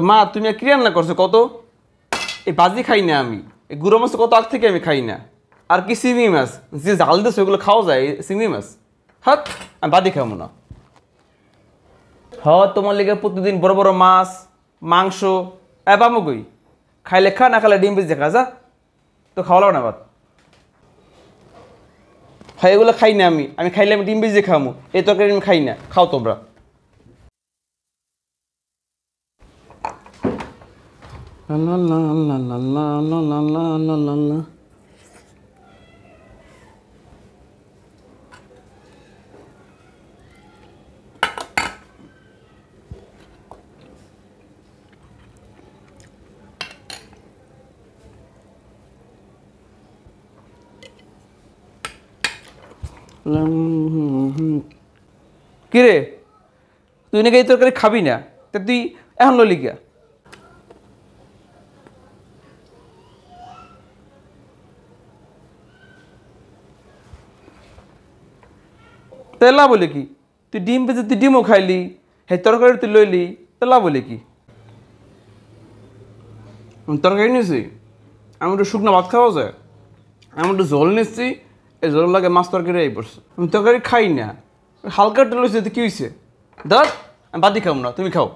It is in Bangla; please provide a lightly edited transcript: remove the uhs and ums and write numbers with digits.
মা তুমি আর কি রান্না করছো কত? এই বাজি খাই না আমি, এই গুঁড়ো মাছ কত আগ থেকে আমি খাই না। আর কি চিংড়ি মাছ যে জাল দিচ্ছে ওগুলো খাওয়া যায়? চিংড়ি মাছ হাত, আমি বাদি খাবো না। তোমার লেগে প্রতিদিন বড় বড় মাছ মাংস পাবো কই? খাইলে খা, না খাইলে ডিম বেজে খা যা, তো খাওয়া লাগবে না ভাত। হয় এগুলো খাই না আমি খাইলে আমি ডিম বেজে খামো, এই তরকারি আমি খাই না, খাও তোমরা। কিরে তুই নাকি এই তরকারি খাবি না, তা তুই এখন ললি গা? তেলা বলে কি? তুই ডিম পেয়েছে, তুই ডিমও খাইলি, হ্যাঁ তরকারি তুই লইলি, তেলা বলে কি? তরকারি নিয়েছি, আমি একটু শুকনো ভাত খাওয়া যায়, আমি একটু ঝোল নিচ্ছি, এই ঝোল লাগে মাছ তরকারি এই পড়ছে। আমি তরকারি খাই না, হালকা একটু লইছে, কী হয়েছে? ধর আমি বাদি খাবো না, তুমি খাও।